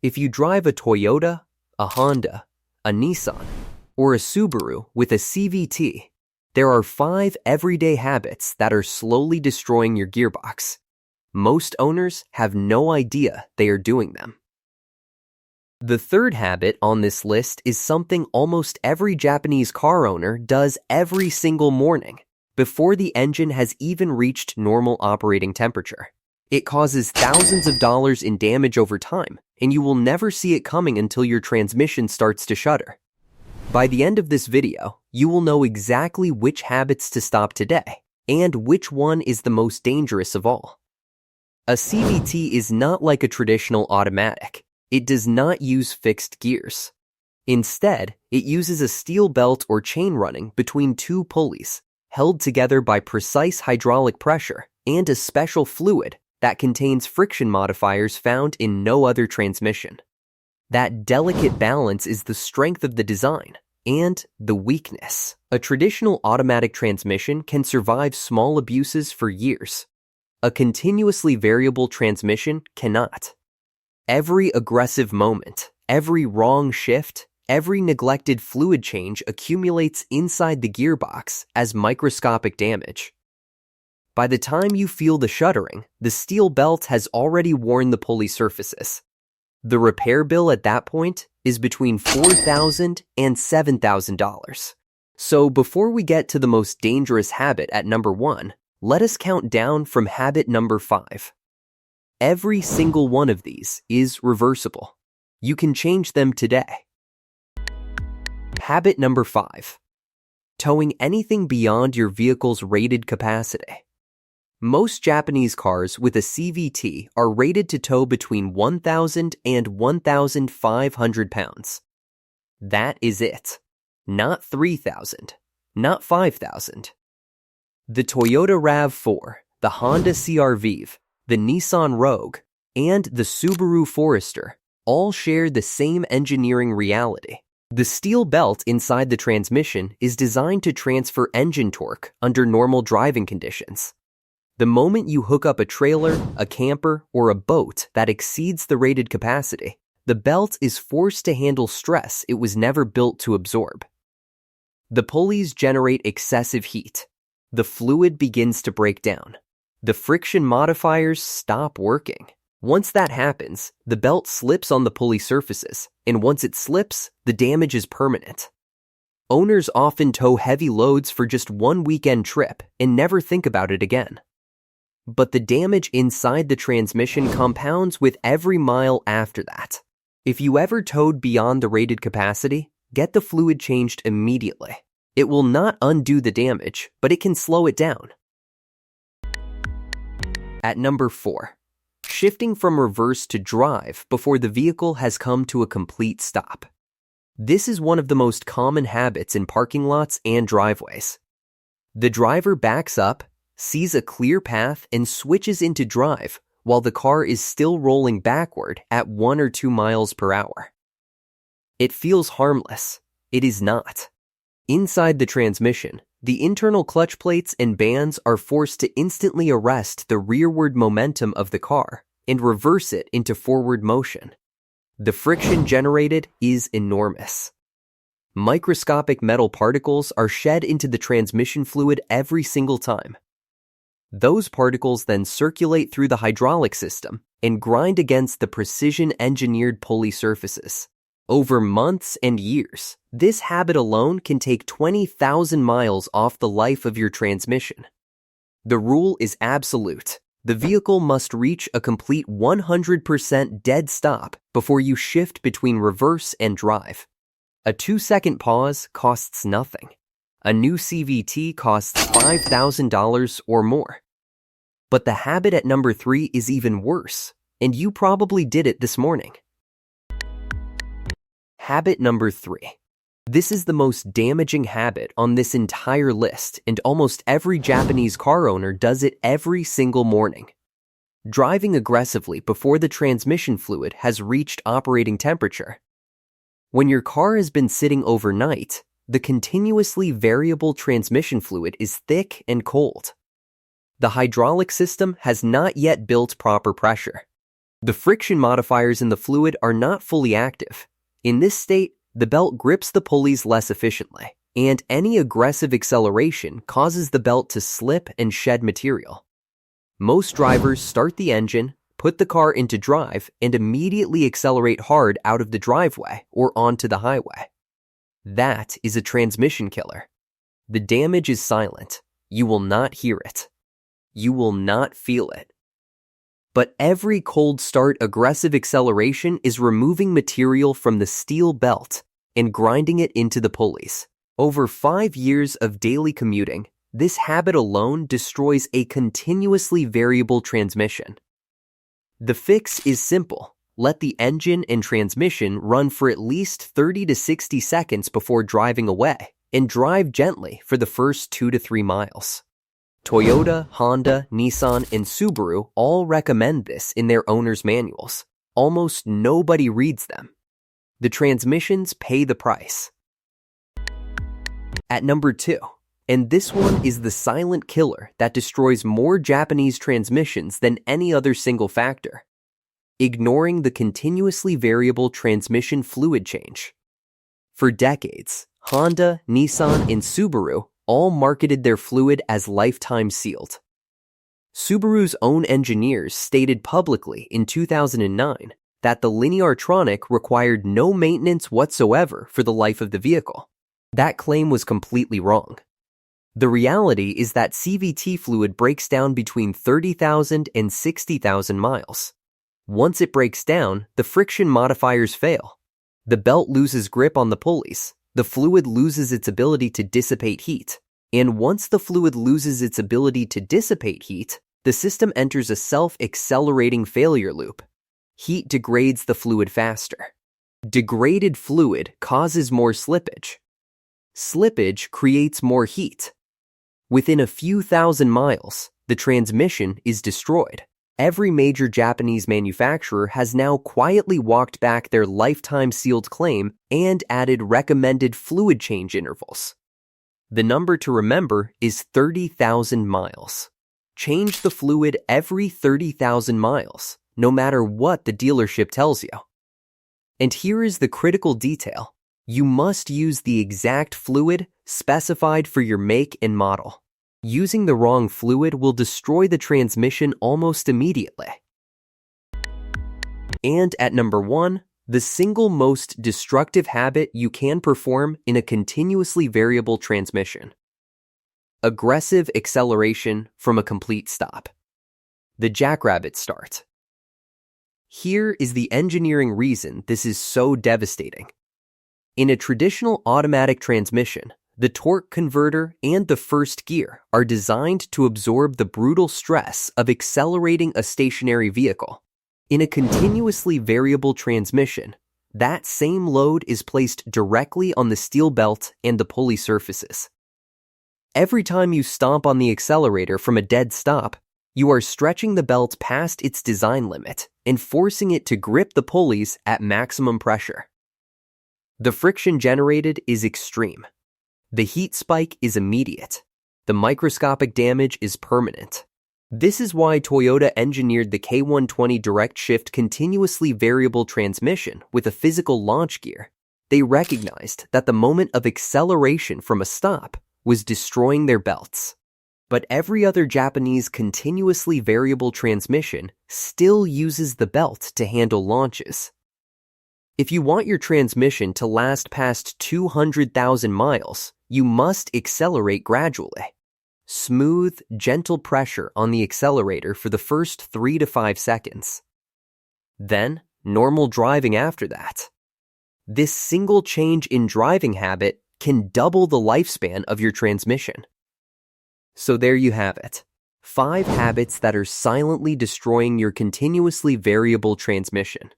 If you drive a Toyota, a Honda, a Nissan, or a Subaru with a CVT, there are 5 everyday habits that are slowly destroying your gearbox. Most owners have no idea they are doing them. The third habit on this list is something almost every Japanese car owner does every single morning before the engine has even reached normal operating temperature. It causes thousands of dollars in damage over time, and you will never see it coming until your transmission starts to shudder. By the end of this video, you will know exactly which habits to stop today and which one is the most dangerous of all. A CVT is not like a traditional automatic. It does not use fixed gears. Instead, it uses a steel belt or chain running between 2 pulleys, held together by precise hydraulic pressure and a special fluid that contains friction modifiers found in no other transmission. That delicate balance is the strength of the design and the weakness. A traditional automatic transmission can survive small abuses for years. A continuously variable transmission cannot. Every aggressive moment, every wrong shift, every neglected fluid change accumulates inside the gearbox as microscopic damage. By the time you feel the shuddering, the steel belt has already worn the pulley surfaces. The repair bill at that point is between $4,000 and $7,000. So before we get to the most dangerous habit at number 1, let us count down from habit number 5. Every single one of these is reversible. You can change them today. Habit number 5. Towing anything beyond your vehicle's rated capacity. Most Japanese cars with a CVT are rated to tow between 1,000 and 1,500 pounds. That is it. Not 3,000. Not 5,000. The Toyota RAV4, the Honda CR-V, the Nissan Rogue, and the Subaru Forester all share the same engineering reality. The steel belt inside the transmission is designed to transfer engine torque under normal driving conditions. The moment you hook up a trailer, a camper, or a boat that exceeds the rated capacity, the belt is forced to handle stress it was never built to absorb. The pulleys generate excessive heat. The fluid begins to break down. The friction modifiers stop working. Once that happens, the belt slips on the pulley surfaces, and once it slips, the damage is permanent. Owners often tow heavy loads for just one weekend trip and never think about it again. But the damage inside the transmission compounds with every mile after that. If you ever towed beyond the rated capacity, get the fluid changed immediately. It will not undo the damage, but it can slow it down. At number 4, shifting from reverse to drive before the vehicle has come to a complete stop. This is one of the most common habits in parking lots and driveways. The driver backs up, sees a clear path, and switches into drive while the car is still rolling backward at 1 or 2 miles per hour. It feels harmless. It is not. Inside the transmission, the internal clutch plates and bands are forced to instantly arrest the rearward momentum of the car and reverse it into forward motion. The friction generated is enormous. Microscopic metal particles are shed into the transmission fluid every single time. Those particles then circulate through the hydraulic system and grind against the precision-engineered pulley surfaces. Over months and years, this habit alone can take 20,000 miles off the life of your transmission. The rule is absolute. The vehicle must reach a complete 100% dead stop before you shift between reverse and drive. A 2-second pause costs nothing. A new CVT costs $5,000 or more. But the habit at number 3 is even worse, and you probably did it this morning. Habit number 3. This is the most damaging habit on this entire list, and almost every Japanese car owner does it every single morning. Driving aggressively before the transmission fluid has reached operating temperature. When your car has been sitting overnight, the continuously variable transmission fluid is thick and cold. The hydraulic system has not yet built proper pressure. The friction modifiers in the fluid are not fully active. In this state, the belt grips the pulleys less efficiently, and any aggressive acceleration causes the belt to slip and shed material. Most drivers start the engine, put the car into drive, and immediately accelerate hard out of the driveway or onto the highway. That is a transmission killer. The damage is silent. You will not hear it. You will not feel it. But every cold start aggressive acceleration is removing material from the steel belt and grinding it into the pulleys. Over 5 years of daily commuting, this habit alone destroys a continuously variable transmission. The fix is simple. Let the engine and transmission run for at least 30 to 60 seconds before driving away, and drive gently for the first 2 to 3 miles. Toyota, Honda, Nissan, and Subaru all recommend this in their owner's manuals. Almost nobody reads them. The transmissions pay the price. At number 2, and this one is the silent killer that destroys more Japanese transmissions than any other single factor. Ignoring the continuously variable transmission fluid change. For decades, Honda, Nissan, and Subaru all marketed their fluid as lifetime sealed. Subaru's own engineers stated publicly in 2009 that the Lineartronic required no maintenance whatsoever for the life of the vehicle. That claim was completely wrong. The reality is that CVT fluid breaks down between 30,000 and 60,000 miles. Once it breaks down, the friction modifiers fail. The belt loses grip on the pulleys. The fluid loses its ability to dissipate heat. And once the fluid loses its ability to dissipate heat, the system enters a self-accelerating failure loop. Heat degrades the fluid faster. Degraded fluid causes more slippage. Slippage creates more heat. Within a few thousand miles, the transmission is destroyed. Every major Japanese manufacturer has now quietly walked back their lifetime sealed claim and added recommended fluid change intervals. The number to remember is 30,000 miles. Change the fluid every 30,000 miles, no matter what the dealership tells you. And here is the critical detail. You must use the exact fluid specified for your make and model. Using the wrong fluid will destroy the transmission almost immediately. And at number 1, the single most destructive habit you can perform in a continuously variable transmission. Aggressive acceleration from a complete stop. The jackrabbit start. Here is the engineering reason this is so devastating. In a traditional automatic transmission, the torque converter and the first gear are designed to absorb the brutal stress of accelerating a stationary vehicle. In a continuously variable transmission, that same load is placed directly on the steel belt and the pulley surfaces. Every time you stomp on the accelerator from a dead stop, you are stretching the belt past its design limit and forcing it to grip the pulleys at maximum pressure. The friction generated is extreme. The heat spike is immediate. The microscopic damage is permanent. This is why Toyota engineered the K120 direct shift continuously variable transmission with a physical launch gear. They recognized that the moment of acceleration from a stop was destroying their belts. But every other Japanese continuously variable transmission still uses the belt to handle launches. If you want your transmission to last past 200,000 miles, you must accelerate gradually. Smooth, gentle pressure on the accelerator for the first 3 to 5 seconds. Then, normal driving after that. This single change in driving habit can double the lifespan of your transmission. So there you have it. 5 habits that are silently destroying your continuously variable transmission.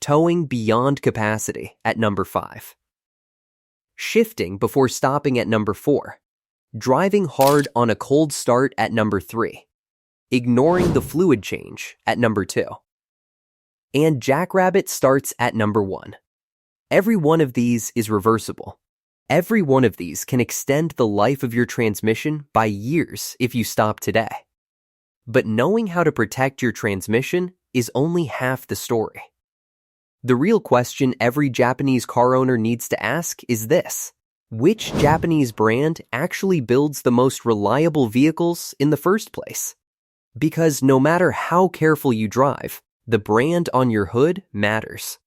Towing beyond capacity at number 5. Shifting before stopping at number 4. Driving hard on a cold start at number 3. Ignoring the fluid change at number 2. And jackrabbit starts at number 1. Every one of these is reversible. Every one of these can extend the life of your transmission by years if you stop today. But knowing how to protect your transmission is only half the story. The real question every Japanese car owner needs to ask is this: which Japanese brand actually builds the most reliable vehicles in the first place? Because no matter how careful you drive, the brand on your hood matters.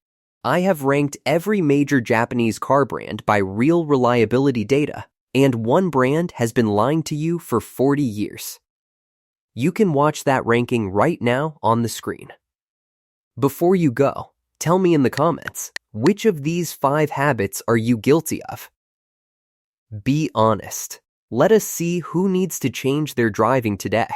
I have ranked every major Japanese car brand by real reliability data, and one brand has been lying to you for 40 years. You can watch that ranking right now on the screen. Before you go, tell me in the comments, which of these 5 habits are you guilty of? Be honest. Let us see who needs to change their driving today.